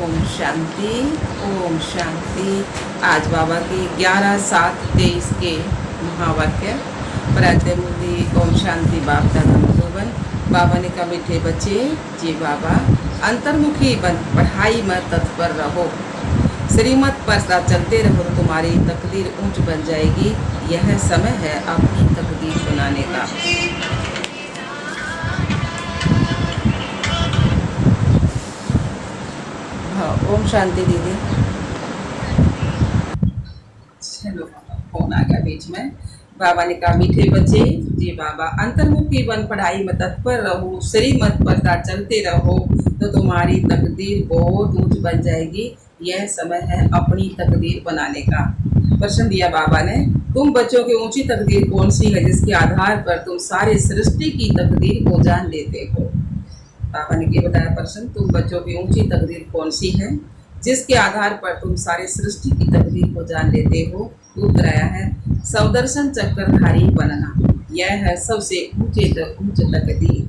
ओम शांति। ओम शांति। आज बाबा के 11/7/23 के महावाक्य पराते मुद्दी ओम शांति बाप दादा मधुबन। बाबा ने कहा, मीठे बच्चे जी बाबा अंतर्मुखी बन, पढ़ाई में तत्पर रहो, श्रीमत पर चलते रहो तो तुम्हारी तकदीर ऊंच बन जाएगी। यह समय है अपनी तकदीर बनाने का। ओम शांति दीदी। चलो, फोन आ गया बीच में। बाबा ने कहा, मीठे बच्चे जी बाबा अंतर्मुखी बन, पढ़ाई में तत्पर रहो, श्रीमत पर चलते रहो तो तुम्हारी तकदीर बहुत ऊंच बन जाएगी। यह समय है अपनी तकदीर बनाने का। प्रश्न दिया बाबा ने, तुम बच्चों की ऊंची तकदीर कौन सी है जिसके आधार पर तुम सारे सृष्टि की तकदीर को जान लेते हो। बाबा ने क्या बताया प्रश्न, तुम बच्चों की ऊंची तकदीर कौन सी है जिसके आधार पर तुम सारे सृष्टि की तकदीर को जान लेते हो। उत्तर आया है, सौदर्शन चक्रधारी बनना। यह है सबसे ऊंच तकदीर।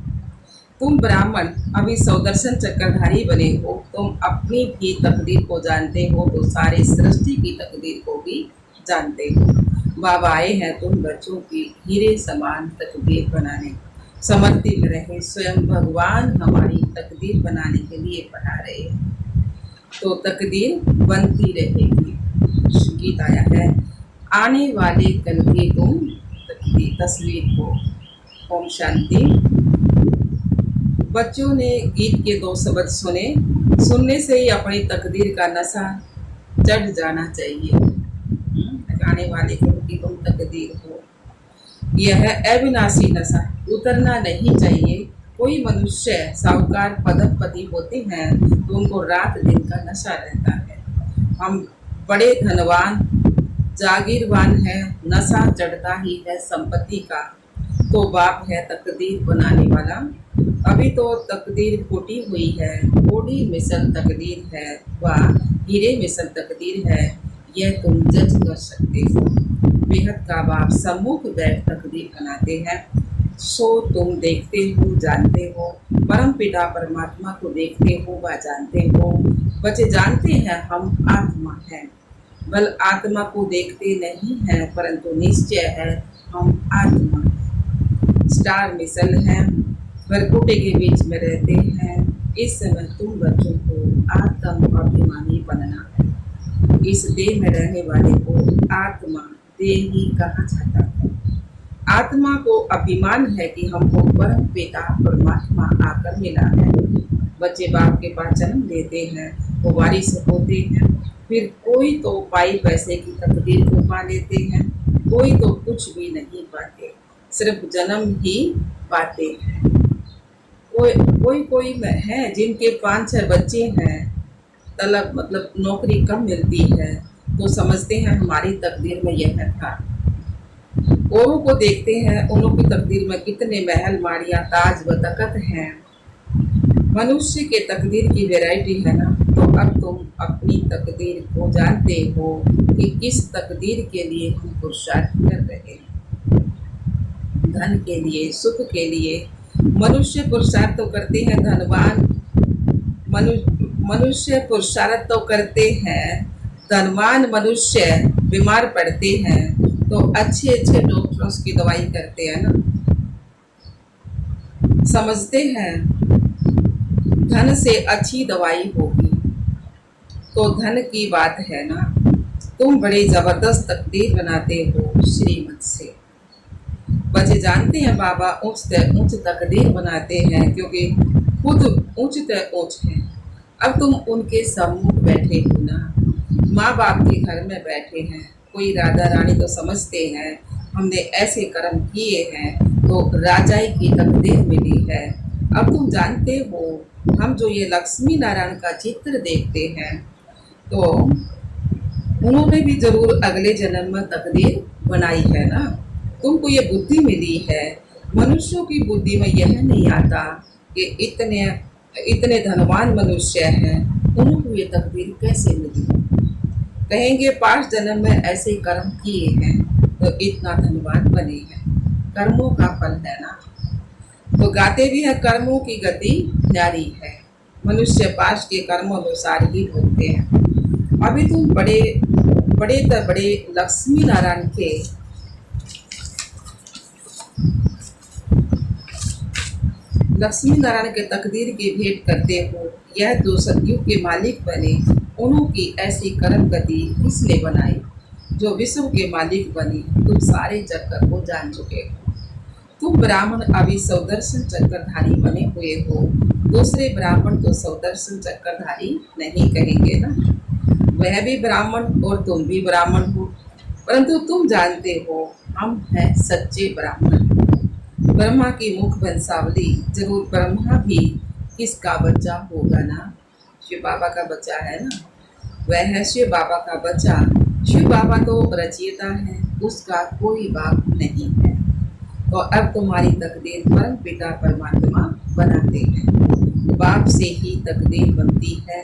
तुम ब्राह्मण अभी सौदर्शन चक्रधारी बने हो, तुम अपनी भी तकदीर को जानते हो तो सारे सृष्टि की तकदीर को भी जानते हो। बाबा आए हैं तुम बच्चों की हीरे समान तकदीर बनाने। समर्पित में रहे, स्वयं भगवान हमारी तकदीर बनाने के लिए पढ़ा रहे हैं तो तकदीर बनती रहेगी। गीत आया है, आने वाले कल की तुम तस्वीर को। ओम शांति। बच्चों ने गीत के 2 शब्द सुने, सुनने से ही अपनी तकदीर का नशा चढ़ जाना चाहिए। आने वाले कल की तुम तकदीर हो, यह अविनाशी नशा उतरना नहीं चाहिए। कोई मनुष्य साहूकार पदपति होते हैं तो उनको रात दिन का नशा रहता है। हम बड़े धनवान जागीरवान हैं, नशा चढ़ता ही है संपत्ति का। तो बाप है तकदीर बनाने वाला। अभी तो तकदीर फूटी हुई है, थोड़ी मिसल तकदीर है, वह हीरे मिसल तकदीर है। यह तुम जज कर सकते हो। बेहद का बाप सम्मुख बैठ तकदीर बनाते हैं, सो तुम देखते हो, जानते हो। परम पिता परमात्मा को देखते हो व जानते हो। बच्चे जानते हैं हम आत्मा हैं, बल आत्मा को देखते नहीं हैं, परंतु निश्चय है हम आत्मा हैं। स्टार मिसल हैं, वरकुटे के बीच में रहते हैं। इस समय तुम बच्चों को आत्म अभिमानी बनना है। इस देह में रहने वाले को आत्मा देही कहा जाता है। आत्मा को अभिमान है कि हमको परम पिता परमात्मा आकर मिला है। बच्चे बाप के पास जन्म लेते हैं, वो वारिस होते हैं, फिर कोई तो पाई पैसे की तकदीर को पा लेते हैं, कोई तो कुछ भी नहीं पाते, सिर्फ जन्म ही पाते हैं। कोई है जिनके 5-6 बच्चे हैं, तलब मतलब नौकरी कम मिलती है तो समझते हैं हमारी तकदीर में यह था। औरों को देखते हैं, उन्हों की तकदीर में कितने महल माड़ियाँ ताज व तकत हैं। मनुष्य के तकदीर की वैरायटी है ना। तो अब तुम अपनी तकदीर को जानते हो कि किस तकदीर के लिए हम पुरुषार्थ कर रहे हैं। धन के लिए, सुख के लिए मनुष्य पुरुषार्थ तो करते हैं। धनवान मनुष्य पुरुषार्थ तो करते हैं, धनवान मनुष्य बीमार पड़ते हैं तो अच्छे डॉक्टरों की दवाई करते हैं ना। समझते हैं धन से अच्छी दवाई होगी तो धन की बात है ना। तुम बड़ी जबरदस्त तकदीर बनाते हो श्रीमत से। बच्चे जानते हैं बाबा उच्च तकदीर बनाते हैं क्योंकि खुद ऊंच हैं। अब तुम उनके सम्मुख बैठे हो ना, माँ बाप के घर में बैठे हैं। कोई राजा रानी तो समझते हैं हमने ऐसे कर्म किए हैं तो राजाई की तकदीर मिली है। अब तुम जानते हो हम जो ये लक्ष्मी नारायण का चित्र देखते हैं तो उन्होंने भी जरूर अगले जन्म में तकदीर बनाई है ना। तुमको ये बुद्धि मिली है। मनुष्यों की बुद्धि में यह नहीं आता कि इतने धनवान मनुष्य हैं, उनको ये तकदीर कैसे मिली। कहेंगे 5 जन्म में ऐसे कर्म किए हैं तो इतना धनवान बने हैं। कर्मों का फल है ना। तो गाते भी है कर्मों की गति न्यारी है। मनुष्य पाश के कर्मानुसार ही भोगते हैं। अभी तुम बड़े बड़े बड़े लक्ष्मी नारायण के तकदीर की भेंट करते हो। यह जो सतयुग के मालिक बने, उन्हों ऐसी कर्म गति किसने बनाई? जो विश्व के मालिक बने, तुम सारे चक्कर को जान चुके हो। तुम ब्राह्मण अभी सौदर्शन चक्रधारी बने हुए हो। दूसरे ब्राह्मण तो सौदर्शन चक्रधारी नहीं कहेंगे ना। वह भी ब्राह्मण और तुम भी ब्राह्मण हो, परंतु तुम जानते हो हम हैं सच्चे ब्राह्मण। ब्रह्मा की मुख वंशावली, जरूर ब्रह्मा भी किसका बच्चा होगा ना। शिव बाबा का बच्चा है ना, वह है शिव बाबा का बच्चा। शिव बाबा तो रचयिता है, उसका कोई बाप नहीं है। तो अब तुम्हारी तकदीर परम पिता परमात्मा बनाते हैं। बाप से ही तकदीर बनती है,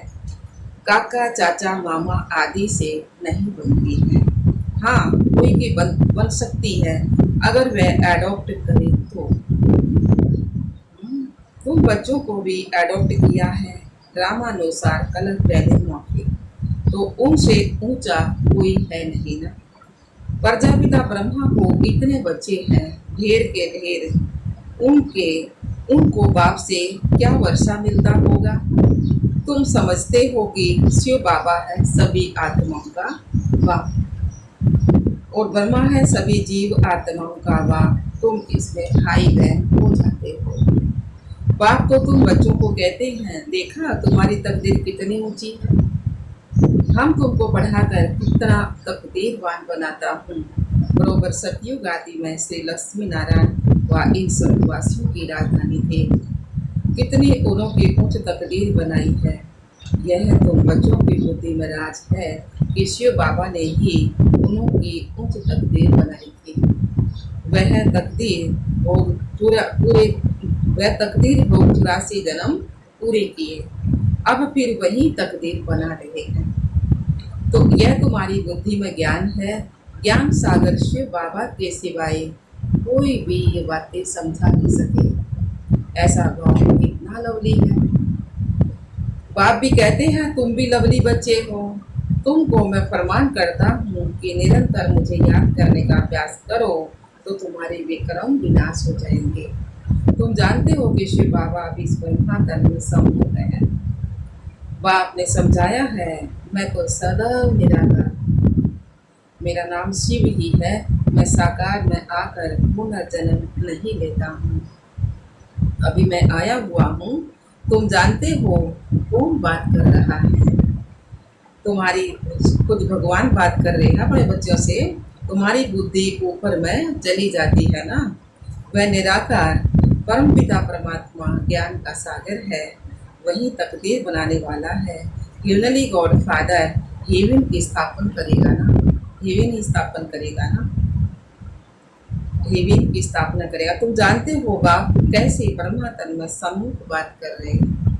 काका चाचा मामा आदि से नहीं बनती है। हाँ, कोई भी बन सकती है अगर वह एडॉप्ट करे तो। तुम बच्चों को भी एडॉप्ट किया है रामानुसार कलर पहले मौके, तो उनसे ऊंचा कोई है नहीं ना। प्रजापिता ब्रह्मा को इतने बच्चे हैं, ढेर के ढेर। उनको बाप से क्या वर्षा मिलता होगा? तुम समझते हो कि शिव बाबा है सभी आत्माओं का बाप और ब्रह्मा है सभी जीव आत्माओं का बाप। तुम इसमें भाई बहन हो जाते हो। बाप तो तुम बच्चों को कहते हैं, देखा तुम्हारी तकदीर कितनी ऊंची है, हम तुमको पढ़ाकर कितना तकदीरवान बनाता हूँ। बरोबर सतयुग आदि में श्री लक्ष्मी नारायण व इन स्वर्गवासियों की राजधानी थे। कितनी उन्होंने उच्च तकदीर बनाई है। यह तुम बच्चों की बुद्धि में राज है कि शिव बाबा ने ही उन्होंने उच्च तकदीर बनाई थी। वह तकदीर भोग भोग 84 जन्म पूरे किए, अब फिर वही तकदीर बना रहे हैं। तो यह तुम्हारी बुद्धि में ज्ञान है। ज्ञान सागर शिव बाबा के सिवाय कोई भी ये बातें समझा नहीं सके। ऐसा भाव कितना लवली है। बाप भी कहते हैं तुम भी लवली बच्चे हो। तुमको मैं फरमान करता हूँ कि निरंतर मुझे याद करने का अभ्यास करो, तो तुम्हारे विक्रम विनाश हो जाएंगे। तुम जानते हो कि शिव बाबा अभी इस ब्रह्मा तन में सम्मुख है। बाप ने समझाया है, मैं तो सदैव निराकार, मेरा नाम शिव ही है। मैं साकार में आकर पुनर्जन्म नहीं लेता हूँ। अभी मैं आया हुआ हूँ। तुम जानते हो कौन बात कर रहा है? तुम्हारी खुद भगवान बात कर रहे हैं अपने बच्चों से। तुम्हारी बुद्धि ऊपर में चली जाती है ना। वह निराकार परम पिता परमात्मा ज्ञान का सागर है, वही तकदीर बनाने वाला है। यूनली गॉड फादर हेवन की स्थापन करेगा ना, हेवन ही स्थापन करेगा ना, हेवन की स्थापना करेगा। तुम जानते होगा कैसे ब्रह्मा तन में सम्मुख बात कर रहे हैं।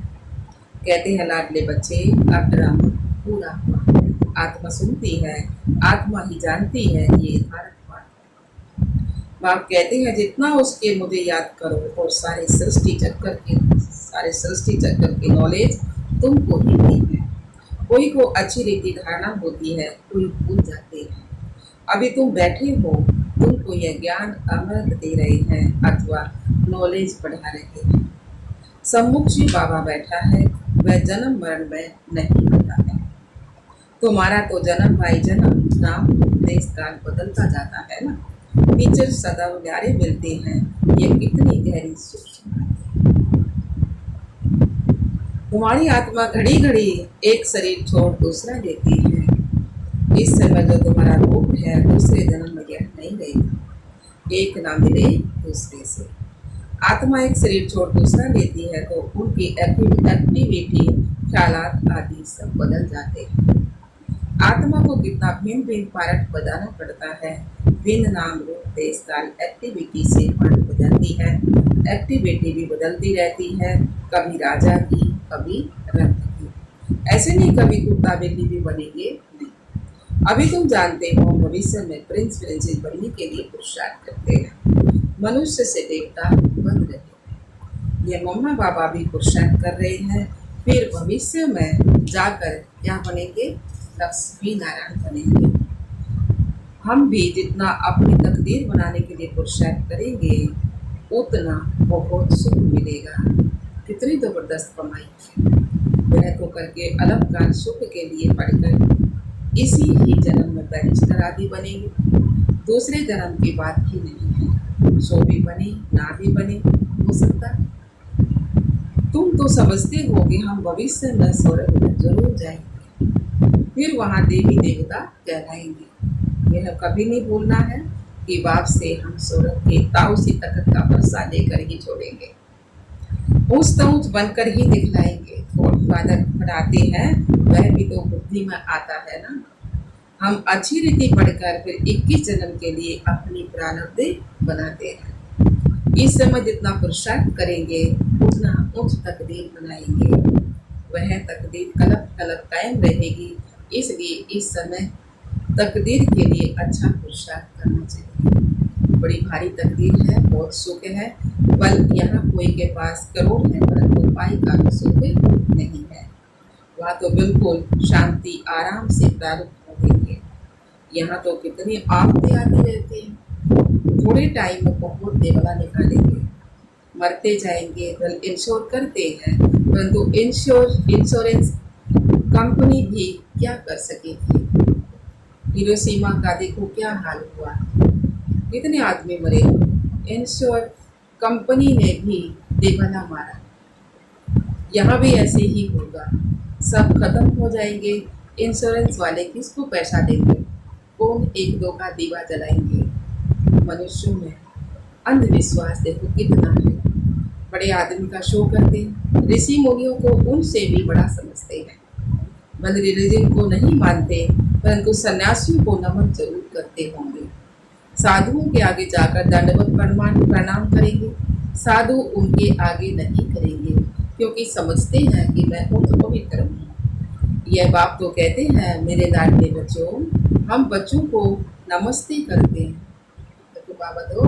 कहते हैं लाडले बच्चे, अब ड्रामा पूरा हुआ। आत्मा सुनती है, आत्मा ही जानती है, ये यथार्थ बात है। बाप कहते हैं जितना उसके मुझे याद करो, और सारे सृष्टि चक्कर की नॉलेज तुमको ही नहीं है। कोई को अच्छी रीति धारणा होती है, कोई भूल जाते हैं। अभी तुम बैठे हो, तुमको यह ज्ञान अमृत दे रहे हैं अथवा नॉलेज बढ़ा रहे हैं। सम्मुख शिव बाबा बैठा है, वह जन्म मरण में नहीं होता है। तुम्हारा तो जन्म भाई जन्म, नाम देश काल बदलता जाता है ना। टीचर सदा न्यारे मिलते हैं, ये कितनी गहरी सूक्ष्म बात है। तुम्हारी आत्मा घड़ी घड़ी एक शरीर छोड़ दूसरा लेती है। इस समय जो तुम्हारा रूप है, दूसरे जन्म में यह नहीं रहेगा। एक ना मिले दूसरे से। आत्मा एक शरीर छोड़ दूसरा लेती है तो उनकी एक्टिविटी, ख्यालात आदि सब बदल जाते हैं। आत्मा को कितना भिन्न भिन्न पार्ट बताना पड़ता है। भिन्न नाम रूप देश काल एक्टिविटी से पार्ट बदलती है। एक्टिविटी भी बदलती रहती है, कभी राजा की, कभी रंग की। ऐसे नहीं कभी कुत्ता बिल्ली भी बनेंगे नहीं। अभी तुम जानते हो भविष्य में प्रिंसेस बनने के लिए पुरुषार्थ करते हैं। मनुष्य से देवता बन रहे हैं। ये मम्मा बाबा भी पुरुषार्थ कर रहे हैं। फिर भविष्य में जाकर क्या बनेंगे, लक्ष्मी नारायण बनेंगे। हम भी जितना अपनी तकदीर बनाने के लिए पुरुषार्थ करेंगे उतना बहुत सुख मिलेगा। कितनी जबरदस्त कमाई है। वह तो करके अलग काल सुख के लिए पढ़कर इसी ही जन्म में बैरिस्टर आदि बनेंगे। दूसरे जन्म की बात ही नहीं है, सो भी बने ना भी बने, हो सकता। तुम तो समझते होगे हम भविष्य में स्वर्ग में जरूर जाएंगे, फिर वहाँ देवी देवता कहलाएंगे। यह कभी नहीं भूलना है कि बाप से हम स्वर्ग के ताउसी तखत का बरसा लेकर ही छोड़ेंगे, ऊंच तो ऊंच बनकर ही दिखलाएंगे। फादर पढ़ाते हैं वह भी तो बुद्धि में आता है ना। हम अच्छी रीति पढ़कर फिर 21 जन्म के लिए अपनी प्रारब्ध बनाते हैं। इस समय जितना पुरुषार्थ करेंगे उतना उच्च तकदीर बनाएंगे, वह तकदीर कलप कलप कायम रहेगी। इसलिए इस समय तकदीर के लिए अच्छा पुरुषार्थ करना चाहिए। बड़ी भारी तकदीर है, बहुत सुख है। बल यहाँ कोई के पास करोड़ है परंतु पाई का भी सुख नहीं है। वहाँ तो बिल्कुल शांति आराम से प्रारंभ होंगे। यहाँ तो कितनी आफतें आती रहती हैं, थोड़े टाइम में बहुत देवला निकालेंगे, मरते जाएंगे। बल इंश्योर करते हैं परंतु इंश्योरेंस कंपनी भी क्या कर सकेगी। हिरोशिमा का देखो क्या हाल हुआ, कितने आदमी मरे। इंश्योर कंपनी ने भी देवला मारा। यहाँ भी ऐसे ही होगा, सब खत्म हो जाएंगे। इंश्योरेंस वाले किसको पैसा देंगे, कौन एक दो का दीवा जलाएंगे। मनुष्यों में अंधविश्वास देखो कितना है। बड़े आदमी का शो करते हैं, ऋषि मुनियों को उनसे भी बड़ा समझते हैं। मन रिलीजन को नहीं मानते परंतु सन्यासियों को नमन जरूर करते होंगे। साधुओं के आगे जाकर दंडवत प्रणाम करेंगे, साधु उनके आगे नहीं करेंगे क्योंकि समझते हैं कि मैं उच्च पवित्र हूँ। यह बाप तो कहते हैं मेरे लाडले बच्चों, हम बच्चों को नमस्ते करते हैं। तो बाबा तो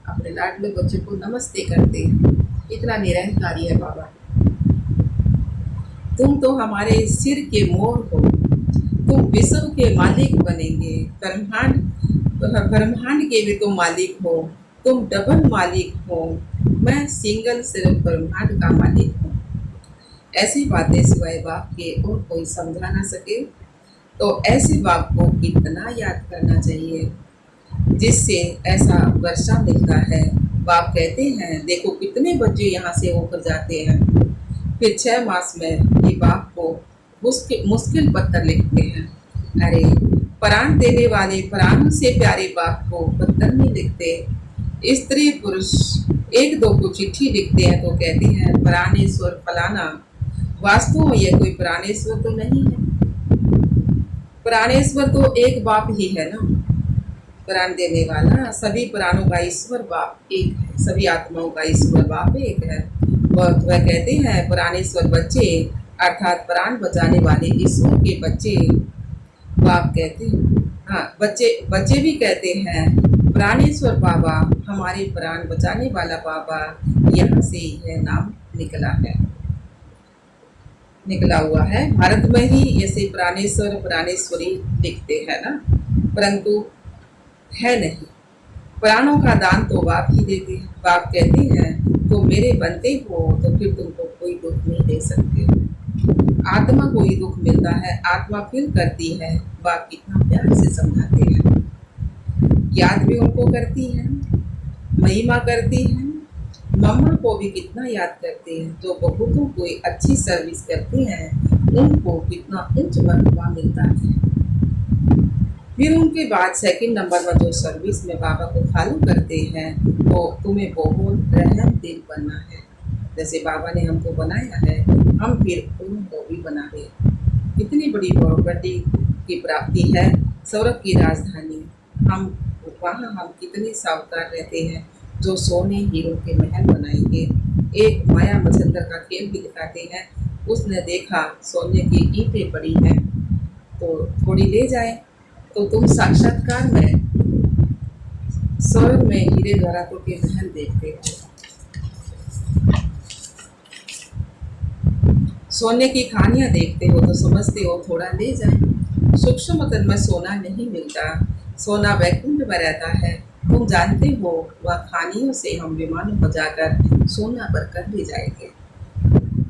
अपने लाडले बच्चों को नमस्ते करते हैं, इतना निरंकारी है बाबा। तुम तो हमारे सिर के मोर हो, तुम विश्व के मालिक बनेंगे। ब्रह्मांड के भी तुम मालिक हो, तुम डबल मालिक हो, मैं सिंगल सिर्फ ब्रह्मांड का मालिक हूँ। ऐसी बातें सिवाय बाप के और कोई समझा ना सके, तो ऐसे बाप को कितना याद करना चाहिए जिससे ऐसा वर्षा मिलता है। बाप कहते हैं देखो कितने बच्चे यहाँ से होकर जाते हैं, फिर 6 मास में ये बाप को मुश्किल पत्थर लिखते हैं। अरे प्राण देने वाले प्राणों से प्यारे बाप को पत्थर नहीं लिखते। स्त्री पुरुष एक दो को चिट्ठी लिखते हैं तो कहते हैं प्राणेश्वर फलाना। वास्तव में यह कोई प्राणेश्वर तो नहीं है, प्राणेश्वर तो एक बाप ही है ना, प्राण देने वाला। सभी प्राणों का ईश्वर बाप एक है, सभी आत्माओं का ईश्वर बाप एक है। और वह कहते हैं प्राणेश्वर बच्चे अर्थात प्राण बचाने वाले ईश्वर के बच्चे। बाप कहते हैं, हाँ बच्चे भी कहते हैं प्राणेश्वर बाबा, हमारे प्राण बचाने वाला बाबा। यहाँ से यह नाम निकला हुआ है। भारत में ही ऐसे प्राणेश्वर प्राणेश्वरी लिखते हैं ना, परंतु है नहीं। प्राणों का दान तो बाप ही देते हैं। बाप कहते हैं तो मेरे बनते हो तो फिर तुमको कोई दुख नहीं दे सकते। आत्मा को ही दुख मिलता है, आत्मा फील करती है। बाप कितना प्यार से समझाते हैं, याद भी उनको करती है, महिमा करती है। मम्मा को भी कितना याद करते हैं, जो बहुतों को अच्छी सर्विस करते हैं उनको कितना उच्च मर्तबा मिलता है। फिर उनके बाद सेकंड नंबर में जो सर्विस में बाबा को फॉलो करते हैं तो तुम्हें बहुत रहम दिल बनना है। जैसे बाबा ने हमको बनाया है हम फिर उनको भी बनावे। कितनी बड़ी प्रॉपर्टी की प्राप्ति है, स्वर्ग की राजधानी। हम वहाँ हम कितने सावधान रहते हैं, जो सोने हीरो के महल बनाएंगे। एक माया मछंदर का खेल भी दिखाते हैं, उसने देखा सोने की ईंटें पड़ी हैं तो थोड़ी ले जाए, तो तुम साक्षात्कार में स्वर्ग में हीरे जवाहरातों के महल देखते हो। सोने की खानियां देखते हो तो समझते हो थोड़ा ले जाए। सूक्ष्म तन में सोना नहीं मिलता, सोना वैकुंठ में रहता है। तुम जानते हो वह खानियों से हम विमानों पर जाकर सोना भरकर ले जाएंगे,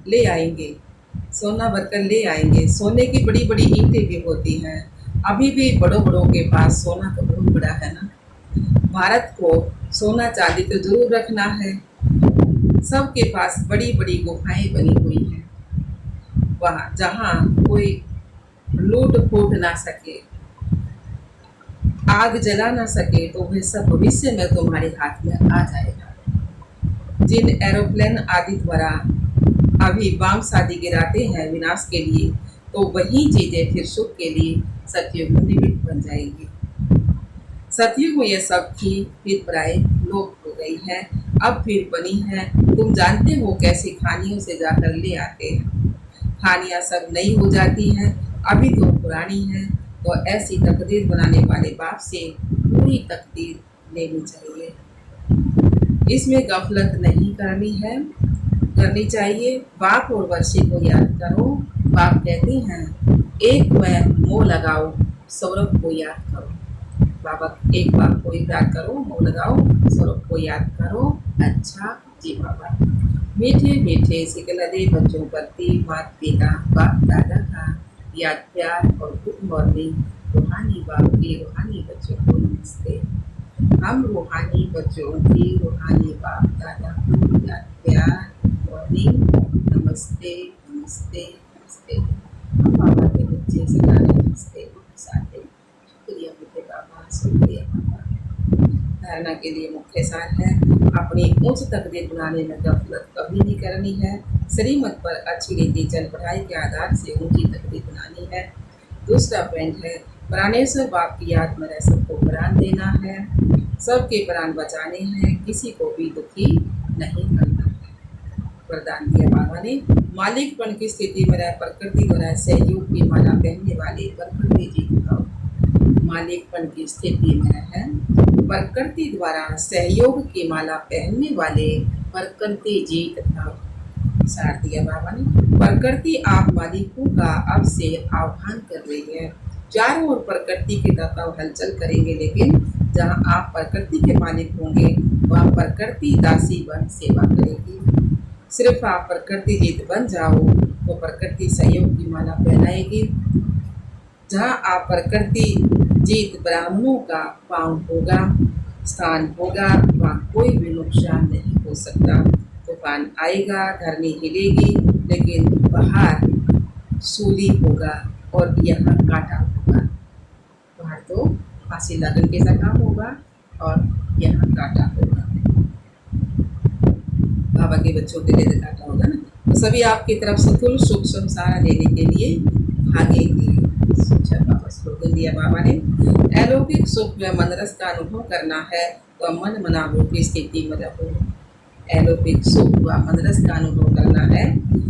ले आएंगे, सोना भरकर ले आएंगे। सोने की बड़ी बड़ी ईंटें भी होती हैं। अभी भी बड़ों बड़ों के पास सोना तो बहुत बड़ा है ना। भारत को सोना चांदी तो जरूर रखना है। सबके पास बड़ी बड़ी गुफाएं बनी हुई हैं, वहाँ जहाँ कोई लूट फूट ना सके, आग जला ना सके, तो वह सब भविष्य में तुम्हारे हाथ में आ जाएगा। जिन एरोप्लेन आदि द्वारा अभी बाम शादी गिराते हैं विनाश के लिए, तो वही चीजें फिर सुख के लिए सतयुग में निमित्त बन जाएगी। सतयुग में यह सब थी, फिर प्राय लोप हो गई है, अब फिर बनी है। तुम जानते हो कैसी खानियों से जाकर ले आते हैं। खानियां सब नई हो जाती हैं, अभी तो पुरानी है। तो ऐसी तकदीर बनाने वाले बाप से पूरी तकदीर लेनी चाहिए। इसमें गफलत नहीं करनी चाहिए। बाप और वर्षी को याद करो। बाप कहते हैं एक में मोह लगाओ, सौरभ को याद करो। बाबा एक बाप को याद करो, मोह लगाओ, सौरभ को याद करो। अच्छा जी बाबा। मीठे मीठे सिकलदे बच्चों प्रति माता पिता बाप दादा का याद प्यार और गुड मॉर्निंग। रूहानी बाप के रूहानी बच्चों को नमस्ते। हम रूहानी बच्चों की रूहानी बाप दादा को याद प्यार मॉर्निंग नमस्ते नमस्ते नमस्ते। हम बाबा के बच्चे सदाने नमस्ते साथे। शुक्रिया बेटे बाबा, शुक्रिया बाबा। धारणा के लिए मुख्य सार है, अपनी उच्च तकदीर बनाने में गफलत कभी नहीं करनी है। श्रीमत पर अच्छी रीति चल पढ़ाई के आधार से ऊंची तकदीर बनानी है। दूसरा पॉइंट है, प्राणेश्वर बाप की याद में रह सबको प्राण देना है, सबके प्राण बचाने हैं, किसी को भी दुखी नहीं करना है। वरदान दिया बाबा ने, मालिकपन की स्थिति में रह प्रकृति द्वारा सहयोग की माला पहनने वाले प्रकृति जी दिखाओ। मालिकपन की स्थिति में है, प्रकृति द्वारा सहयोग की माला पहनने वाले प्रकृति जी दिखाओ। सार दिया बाबा ने, प्रकृति आप मालिकों का अब से आह्वान कर रही है। चारों ओर प्रकृति के दाताव हलचल करेंगे, लेकिन जहां आप प्रकृति के मालिक होंगे वहां प्रकृति दासी बन सेवा करेगी। सिर्फ आप प्रकृति जीत बन जाओ तो प्रकृति सहयोग की माला पहनाएगी। जहाँ आप प्रकृति जीत ब्राह्मणों का पांव होगा, स्थान होगा, वहाँ कोई भी नुकसान नहीं हो सकता। तूफान आएगा, धरनी हिलेगी, लेकिन बाहर सूली होगा और यहाँ कांटा होगा। बाहर तो फांसी लगन के सा काम होगा और यहाँ कांटा होगा। बाबा के बच्चों के लिए कांटा होगा ना, तो सभी आपकी तरफ से कुल सुख संसार लेने के लिए भागेंगे। बाबा स्लोगन दिया बाबा ने, अलौकिक सुख में मन रस का अनुभव करना है तो मन मनाभव की स्थिति में रहो। अलौकिक सुख व मन रस का अनुभव करना है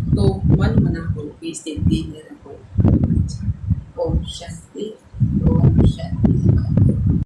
तो मन मनाभव की स्थिति में रहो। ओम शांति, ओम शांति।